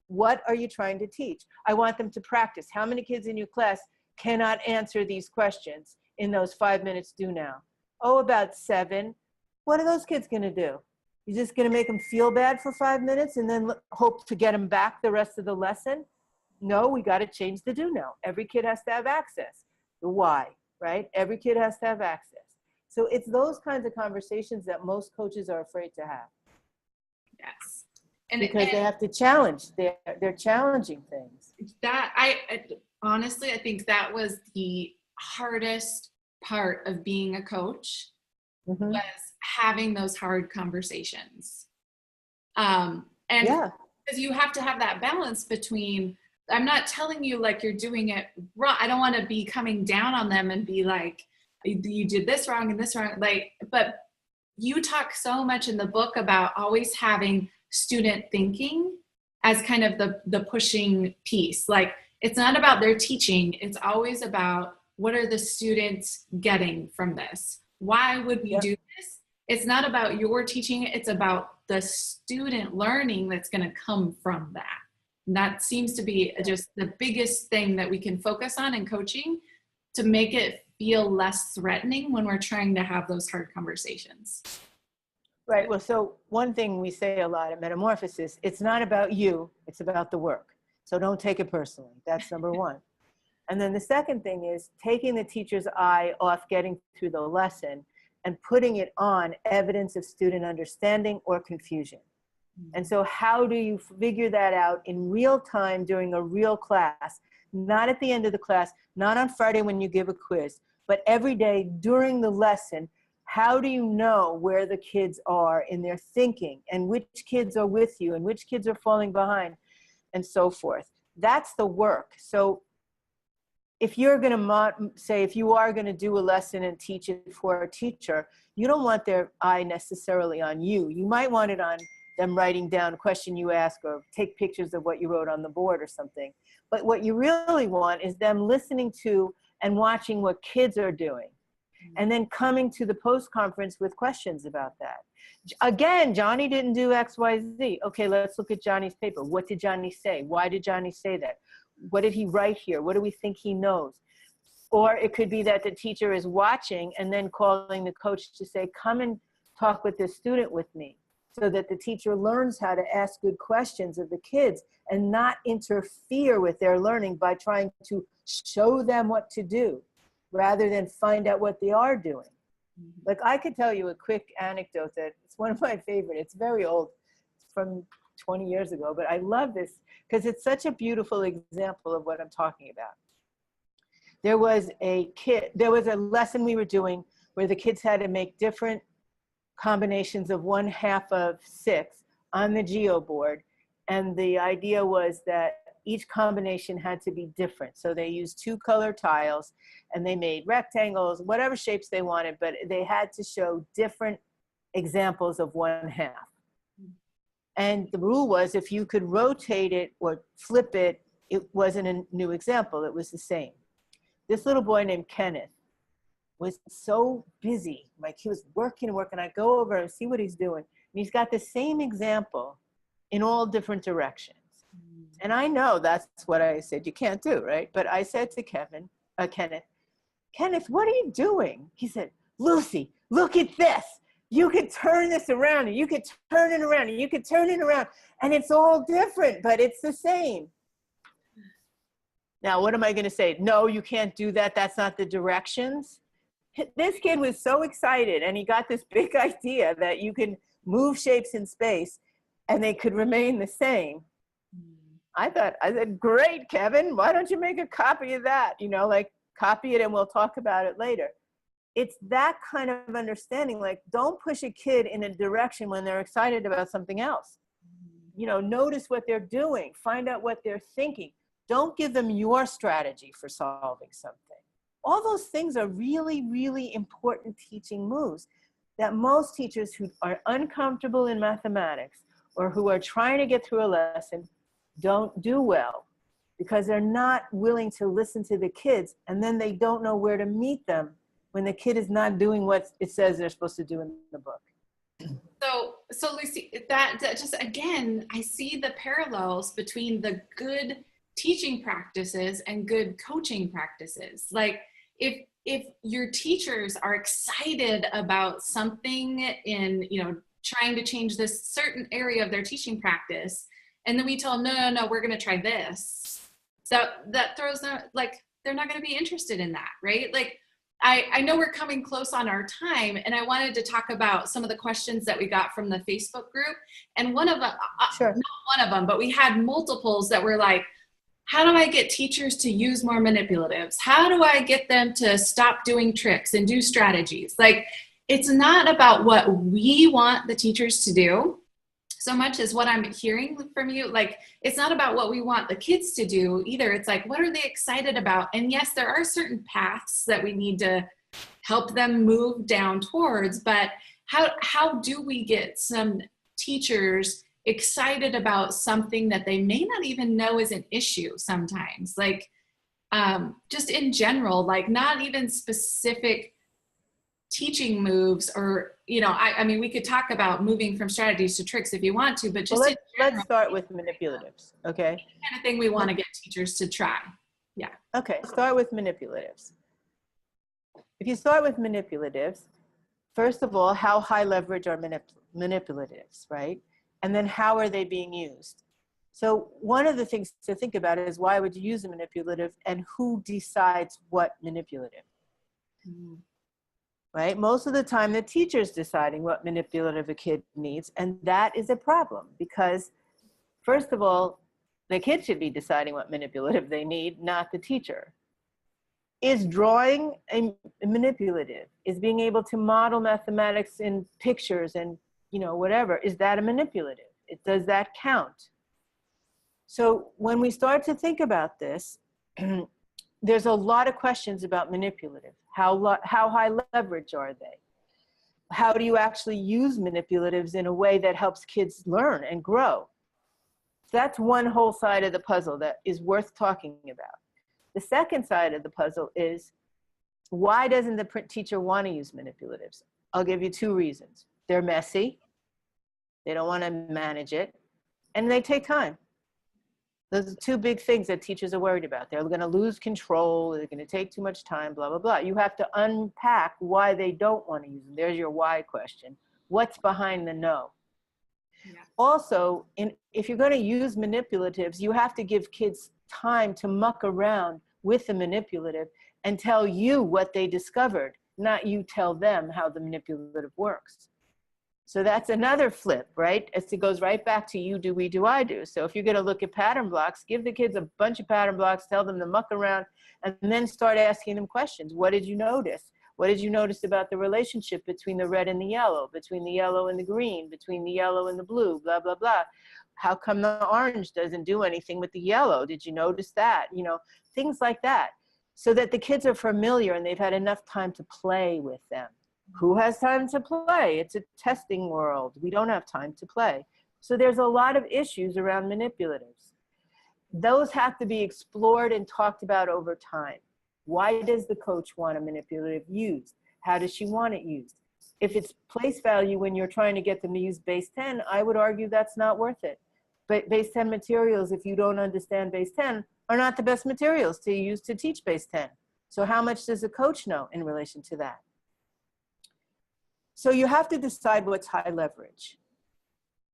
What are you trying to teach? I want them to practice. How many kids in your class cannot answer these questions in those 5 minutes do now? Oh, about 7. What are those kids going to do? You're just going to make them feel bad for 5 minutes and then hope to get them back the rest of the lesson? No, we got to change the do now. Every kid has to have access. The why, right? Every kid has to have access. So it's those kinds of conversations that most coaches are afraid to have.
Yes.
Because they have to challenge. They're challenging things.
That I honestly, I think that was the hardest part of being a coach, was having those hard conversations. And because you have to have that balance between, I'm not telling you like you're doing it wrong. I don't want to be coming down on them and be like, you did this wrong and this wrong. Like, but you talk so much in the book about always having student thinking as kind of the pushing piece. Like, it's not about their teaching. It's always about what are the students getting from this? Why would we do this? It's not about your teaching. It's about the student learning that's going to come from that. And that seems to be just the biggest thing that we can focus on in coaching to make it feel less threatening when we're trying to have those hard conversations.
Right. Well, so one thing we say a lot at Metamorphosis, it's not about you, it's about the work. So don't take it personally. That's number one. And then the second thing is taking the teacher's eye off getting through the lesson and putting it on evidence of student understanding or confusion. And so how do you figure that out in real time during a real class, not at the end of the class, not on Friday when you give a quiz, but every day during the lesson? how do you know where the kids are in their thinking and which kids are with you and which kids are falling behind and so forth? That's the work. So if you're going to say, if you are going to do a lesson and teach it for a teacher, you don't want their eye necessarily on you. You might want it on them writing down a question you ask or take pictures of what you wrote on the board or something. But what you really want is them listening to and watching what kids are doing, and then coming to the post-conference with questions about that. Again, Johnny didn't do X, Y, Z. Okay, let's look at Johnny's paper. What did Johnny say? Why did Johnny say that? What did he write here? What do we think he knows? Or it could be that the teacher is watching and then calling the coach to say, come and talk with this student with me, so that the teacher learns how to ask good questions of the kids and not interfere with their learning by trying to show them what to do, rather than find out what they are doing. Like, I could tell you a quick anecdote that it's one of my favorite. It's very old, it's from 20 years ago, but I love this because it's such a beautiful example of what I'm talking about. There was a lesson we were doing where the kids had to make different combinations of 1/2 of 6 on the geo board. And the idea was that each combination had to be different. So they used 2 color tiles and they made rectangles, whatever shapes they wanted, but they had to show different examples of 1/2. And the rule was, if you could rotate it or flip it, it wasn't a new example, it was the same. This little boy named Kenneth was so busy, like he was working and working. I go over and see what he's doing, and he's got the same example in all different directions. And I know that's what I said you can't do, right? But I said to Kenneth, what are you doing? He said, Lucy, look at this. You could turn this around, and you could turn it around, and you could turn it around, and it's all different, but it's the same. Now, what am I going to say? No, you can't do that. That's not the directions. This kid was so excited, and he got this big idea that you can move shapes in space and they could remain the same. I said, great, Kevin, why don't you make a copy of that? You know, like, copy it and we'll talk about it later. It's that kind of understanding, like, don't push a kid in a direction when they're excited about something else. You know, notice what they're doing, find out what they're thinking. Don't give them your strategy for solving something. All those things are really, really important teaching moves that most teachers who are uncomfortable in mathematics or who are trying to get through a lesson don't do well, because they're not willing to listen to the kids, and then they don't know where to meet them when the kid is not doing what it says they're supposed to do in the book.
So Lucy, that just, again, I see the parallels between the good teaching practices and good coaching practices. Like, if your teachers are excited about something in, you know, trying to change this certain area of their teaching practice, and then we tell them, no, we're going to try this. So that throws them, like, they're not going to be interested in that, right? Like, I know we're coming close on our time, and I wanted to talk about some of the questions that we got from the Facebook group. And one of them,
Sure.
not one of them, but we had multiples that were like, how do I get teachers to use more manipulatives? How do I get them to stop doing tricks and do strategies? Like, it's not about what we want the teachers to do so much as what I'm hearing from you. Like, it's not about what we want the kids to do either. It's like, what are they excited about? And yes, there are certain paths that we need to help them move down towards, but how do we get some teachers excited about something that they may not even know is an issue sometimes? Like, just in general, like, not even specific teaching moves, or, you know, I mean, we could talk about moving from strategies to tricks if you want to, but just
let's start with manipulatives, okay?
The kind of thing we want to get teachers to try. Yeah.
Okay, start with manipulatives. If you start with manipulatives, first of all, how high leverage are manipulatives, right? And then how are they being used? So one of the things to think about is, why would you use a manipulative, and who decides what manipulative? Right? Most of the time, the teacher's deciding what manipulative a kid needs, and that is a problem, because first of all, the kid should be deciding what manipulative they need, not the teacher. Is drawing a manipulative? Is being able to model mathematics in pictures and, you know, whatever, is that a manipulative? Does that count? So when we start to think about this, there's a lot of questions about manipulative. How high leverage are they? How do you actually use manipulatives in a way that helps kids learn and grow? So that's one whole side of the puzzle that is worth talking about. The second side of the puzzle is, why doesn't the teacher want to use manipulatives? I'll give you two reasons. They're messy, they don't want to manage it, and they take time. Those are two big things that teachers are worried about. They're going to lose control, they're going to take too much time, blah, blah, blah. You have to unpack why they don't want to use them. There's your why question. What's behind the no? Yeah. Also, if you're going to use manipulatives, you have to give kids time to muck around with the manipulative and tell you what they discovered, not you tell them how the manipulative works. So that's another flip, right? It goes right back to you do, we do, I do. So if you're going to look at pattern blocks, give the kids a bunch of pattern blocks, tell them to muck around, and then start asking them questions. What did you notice? What did you notice about the relationship between the red and the yellow, between the yellow and the green, between the yellow and the blue, blah, blah, blah. How come the orange doesn't do anything with the yellow? Did you notice that? You know, things like that. So that the kids are familiar and they've had enough time to play with them. Who has time to play? It's a testing world. We don't have time to play. So there's a lot of issues around manipulatives. Those have to be explored and talked about over time. Why does the coach want a manipulative used? How does she want it used? If it's place value when you're trying to get them to use base 10, I would argue that's not worth it. But base 10 materials, if you don't understand base 10, are not the best materials to use to teach base 10. So how much does a coach know in relation to that? So you have to decide what's high leverage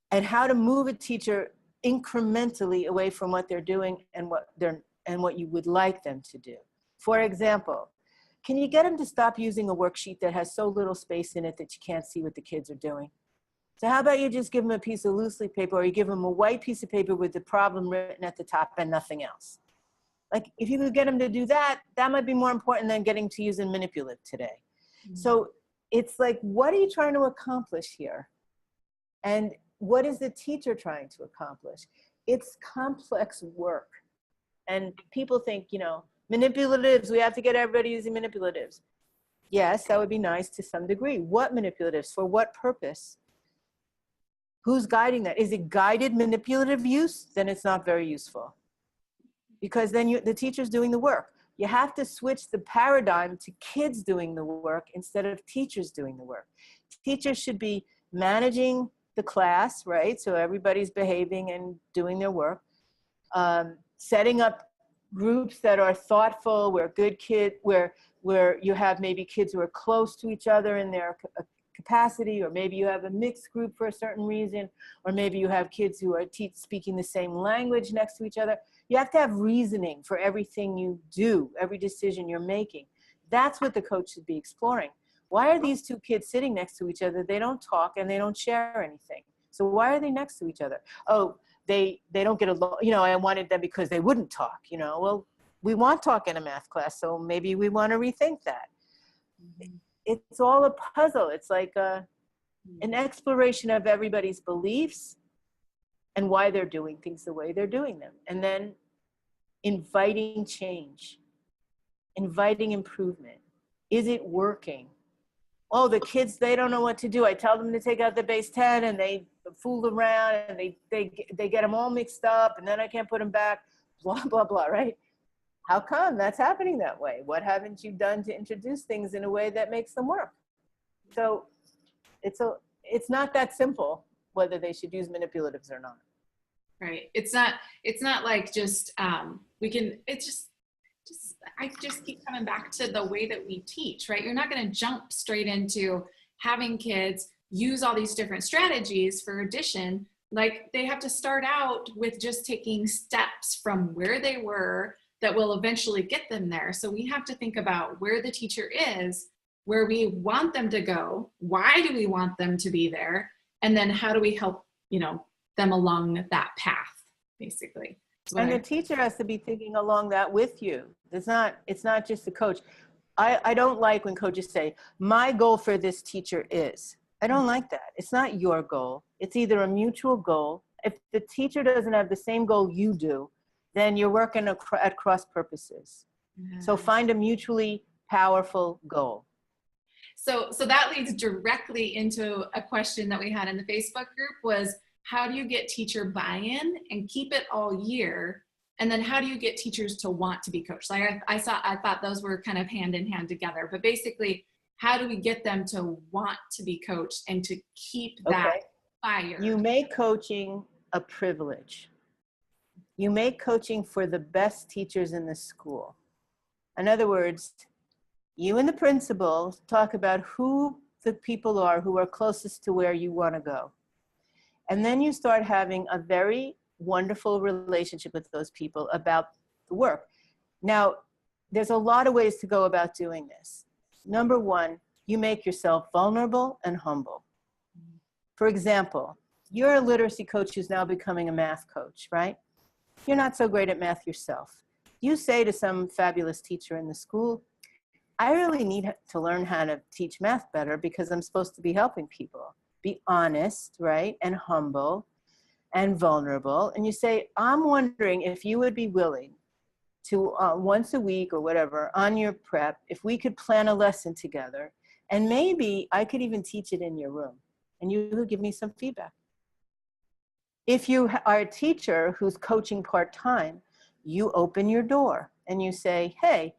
and how to move a teacher incrementally away from what they're doing and what you would like them to do. For example, can you get them to stop using a worksheet that has so little space in it that you can't see what the kids are doing? So how about you just give them a piece of loose leaf paper, or you give them a white piece of paper with the problem written at the top and nothing else? Like, if you could get them to do that, that might be more important than getting to use a manipulative today. Mm-hmm. So it's like, what are you trying to accomplish here? And what is the teacher trying to accomplish? It's complex work. And people think, you know, manipulatives, we have to get everybody using manipulatives. Yes, that would be nice to some degree. What manipulatives? For what purpose? Who's guiding that? Is it guided manipulative use? Then it's not very useful. Because then the teacher's doing the work. You have to switch the paradigm to kids doing the work instead of teachers doing the work. Teachers should be managing the class, right? So everybody's behaving and doing their work. Setting up groups that are thoughtful, where good kids, where you have maybe kids who are close to each other in their capacity, or maybe you have a mixed group for a certain reason, or maybe you have kids who are speaking the same language next to each other. You have to have reasoning for everything you do, every decision you're making. That's what the coach should be exploring. Why are these two kids sitting next to each other? They don't talk and they don't share anything. So why are they next to each other? Oh, they don't get along. You know, I wanted them because they wouldn't talk, you know. Well, we want talk in a math class, so maybe we want to rethink that. Mm-hmm. It's all a puzzle. It's like an exploration of everybody's beliefs and why they're doing things the way they're doing them. And then inviting change, inviting improvement. Is it working? Oh, the kids, they don't know what to do. I tell them to take out the base 10 and they fool around and they get them all mixed up and then I can't put them back, blah, blah, blah, right? How come that's happening that way? What haven't you done to introduce things in a way that makes them work? So it's not that simple whether they should use manipulatives or not.
Right. It's not like just, I just keep coming back to the way that we teach, right? You're not going to jump straight into having kids use all these different strategies for addition. Like, they have to start out with just taking steps from where they were that will eventually get them there. So we have to think about where the teacher is, where we want them to go, why do we want them to be there, and then how do we help, you know, them along that path, basically.
And the teacher has to be thinking along that with you. It's not just the coach. I don't like when coaches say, my goal for this teacher is. I don't like that. It's not your goal. It's either a mutual goal. If the teacher doesn't have the same goal you do, then you're working at cross purposes. So find a mutually powerful goal.
So that leads directly into a question that we had in the Facebook group was, how do you get teacher buy-in and keep it all year? And then how do you get teachers to want to be coached? Like I thought those were kind of hand in hand together, but basically, how do we get them to want to be coached and to keep that fire?
You make coaching a privilege. You make coaching for the best teachers in the school. In other words, you and the principal talk about who the people are who are closest to where you want to go. And then you start having a very wonderful relationship with those people about the work. Now, there's a lot of ways to go about doing this. Number one, you make yourself vulnerable and humble. For example, you're a literacy coach who's now becoming a math coach, right? You're not so great at math yourself. You say to some fabulous teacher in the school, I really need to learn how to teach math better because I'm supposed to be helping people. Be honest, right? And humble and vulnerable. And you say, I'm wondering if you would be willing to once a week or whatever on your prep, if we could plan a lesson together, and maybe I could even teach it in your room and you would give me some feedback. If you are a teacher who's coaching part-time, you open your door and you say, hey,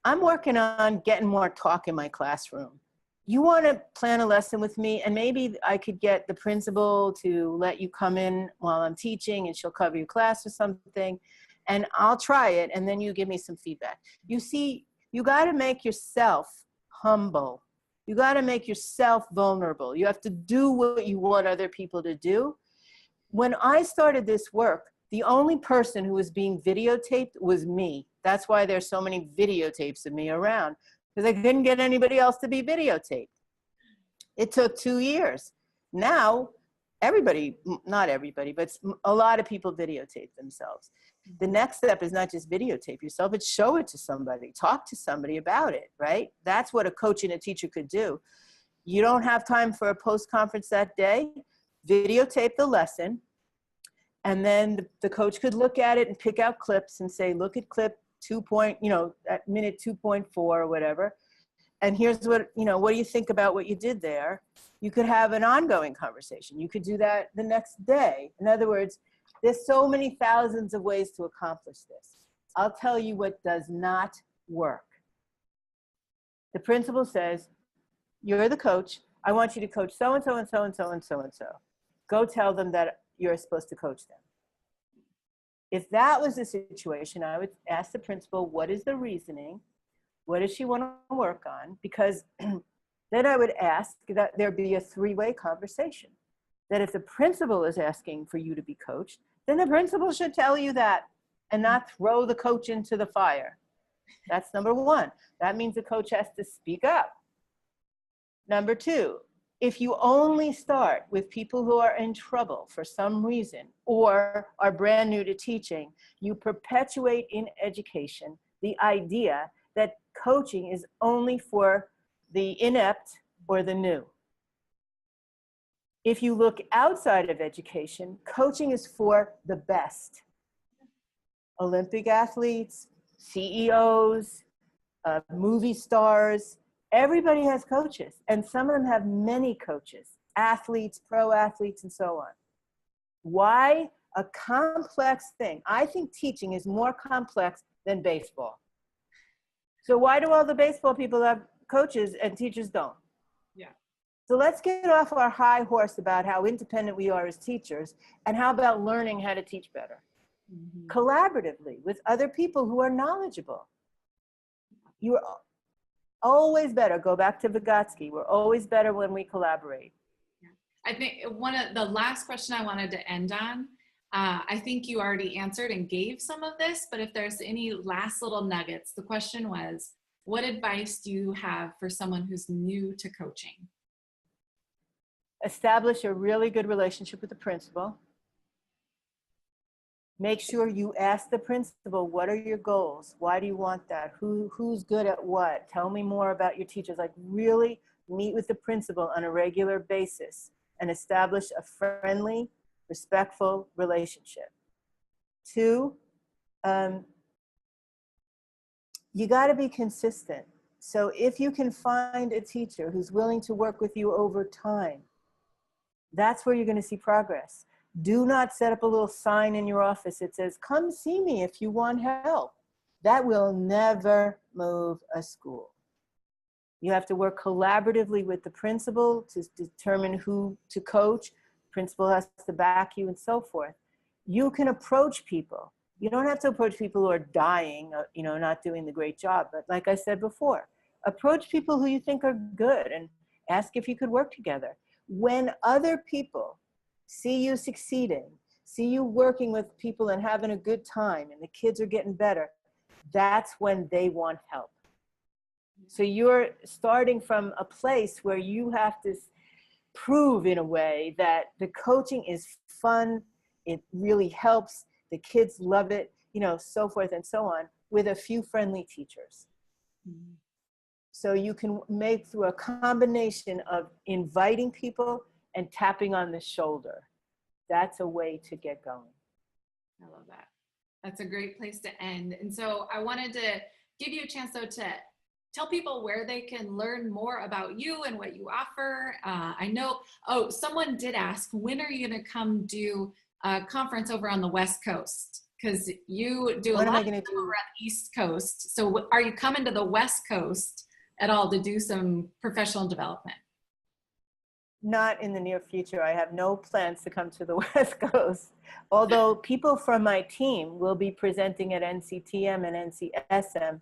I'm working on getting more talk in my classroom. You want to plan a lesson with me, and maybe I could get the principal to let you come in while I'm teaching and she'll cover your class or something, and I'll try it, and then you give me some feedback. You see, you got to make yourself humble. You got to make yourself vulnerable. You have to do what you want other people to do. When I started this work, the only person who was being videotaped was me. That's why there's so many videotapes of me around, because I couldn't get anybody else to be videotaped. It took 2 years. Now, everybody, not everybody, but a lot of people videotape themselves. The next step is not just videotape yourself, it's show it to somebody, talk to somebody about it, right? That's what a coach and a teacher could do. You don't have time for a post-conference that day, videotape the lesson, and then the coach could look at it and pick out clips and say, look at clip 2 point, at minute 2.4 or whatever. And here's what, what do you think about what you did there? You could have an ongoing conversation. You could do that the next day. In other words, there's so many thousands of ways to accomplish this. I'll tell you what does not work. The principal says, you're the coach. I want you to coach so-and-so and so-and-so and so-and-so. Go tell them that you're supposed to coach them. If that was the situation, I would ask the principal, what is the reasoning? What does she want to work on? Because then I would ask that there be a three-way conversation. That if the principal is asking for you to be coached, then the principal should tell you that and not throw the coach into the fire. That's number one. That means the coach has to speak up. Number two, if you only start with people who are in trouble for some reason or are brand new to teaching, you perpetuate in education the idea that coaching is only for the inept or the new. If you look outside of education, coaching is for the best. Olympic athletes, CEOs, movie stars, everybody has coaches, and some of them have many coaches, athletes, pro athletes, and so on. Why? A complex thing. I think teaching is more complex than baseball. So why do all the baseball people have coaches and teachers don't?
Yeah.
So let's get off our high horse about how independent we are as teachers, and how about learning how to teach better? Mm-hmm. Collaboratively with other people who are knowledgeable. You're always better. Go back to Vygotsky. We're always better when we collaborate.
I think one of the last question I wanted to end on, I think you already answered and gave some of this, but if there's any last little nuggets, the question was, what advice do you have for someone who's new to coaching?
Establish a really good relationship with the principal. Make sure you ask the principal, what are your goals? Why do you want that? Who's good at what? Tell me more about your teachers. Like really meet with the principal on a regular basis and establish a friendly, respectful relationship. 2, you got to be consistent. So if you can find a teacher who's willing to work with you over time, that's where you're going to see progress. Do not set up a little sign in your office that says, come see me if you want help. That will never move a school. You have to work collaboratively with the principal to determine who to coach. Principal has to back you and so forth. You can approach people. You don't have to approach people who are dying, not doing the great job. But like I said before, approach people who you think are good and ask if you could work together. When other people see you succeeding, see you working with people and having a good time and the kids are getting better, that's when they want help. So you're starting from a place where you have to prove in a way that the coaching is fun, it really helps, the kids love it, so forth and so on, with a few friendly teachers. Mm-hmm. So you can make through a combination of inviting people and tapping on the shoulder. That's a way to get going.
I love that. That's a great place to end. And so I wanted to give you a chance though to tell people where they can learn more about you and what you offer. I know, someone did ask, when are you going to come do a conference over on the West Coast? Because you do a lot of stuff over on the East Coast. So are you coming to the West Coast at all to do some professional development?
Not in the near future. I have no plans to come to the West Coast. Although people from my team will be presenting at NCTM and NCSM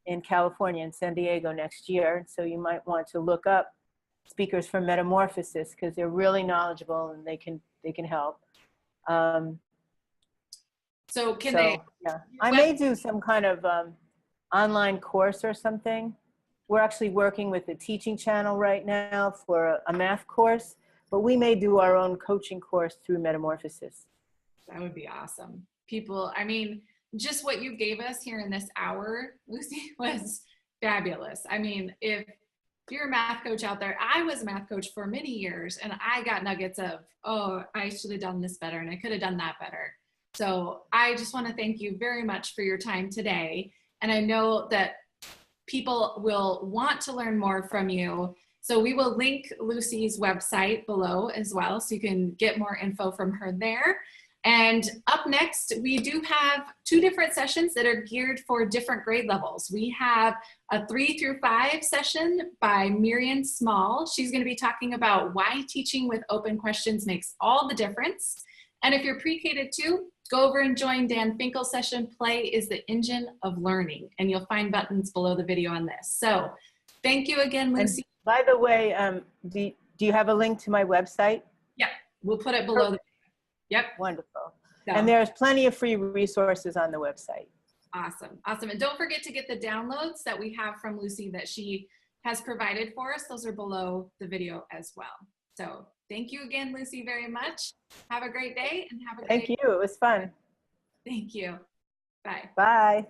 in California and San Diego next year. So you might want to look up speakers from Metamorphosis because they're really knowledgeable and they can help. Yeah. I may do some kind of online course or something. We're actually working with the teaching channel right now for a math course, but we may do our own coaching course through Metamorphosis.
That would be awesome. People, just what you gave us here in this hour, Lucy, was fabulous. If you're a math coach out there, I was a math coach for many years and I got nuggets of, I should have done this better and I could have done that better. So I just want to thank you very much for your time today. And I know that people will want to learn more from you. So we will link Lucy's website below as well, so you can get more info from her there. And up next, we do have 2 different sessions that are geared for different grade levels. We have a 3 through 5 session by Miriam Small. She's going to be talking about why teaching with open questions makes all the difference. And if you're pre-K to 2, go over and join Dan Finkel's session, Play is the Engine of Learning. And you'll find buttons below the video on this. So thank you again, Lucy.
And by the way, do you have a link to my website?
Yeah, we'll put it below the video. Yep.
Wonderful. So, and there's plenty of free resources on the website.
Awesome. Awesome. And don't forget to get the downloads that we have from Lucy that she has provided for us. Those are below the video as well. So thank you again, Lucy, very much. Have a great day and have a great
Thank you. It was fun.
Thank you. Bye.
Bye.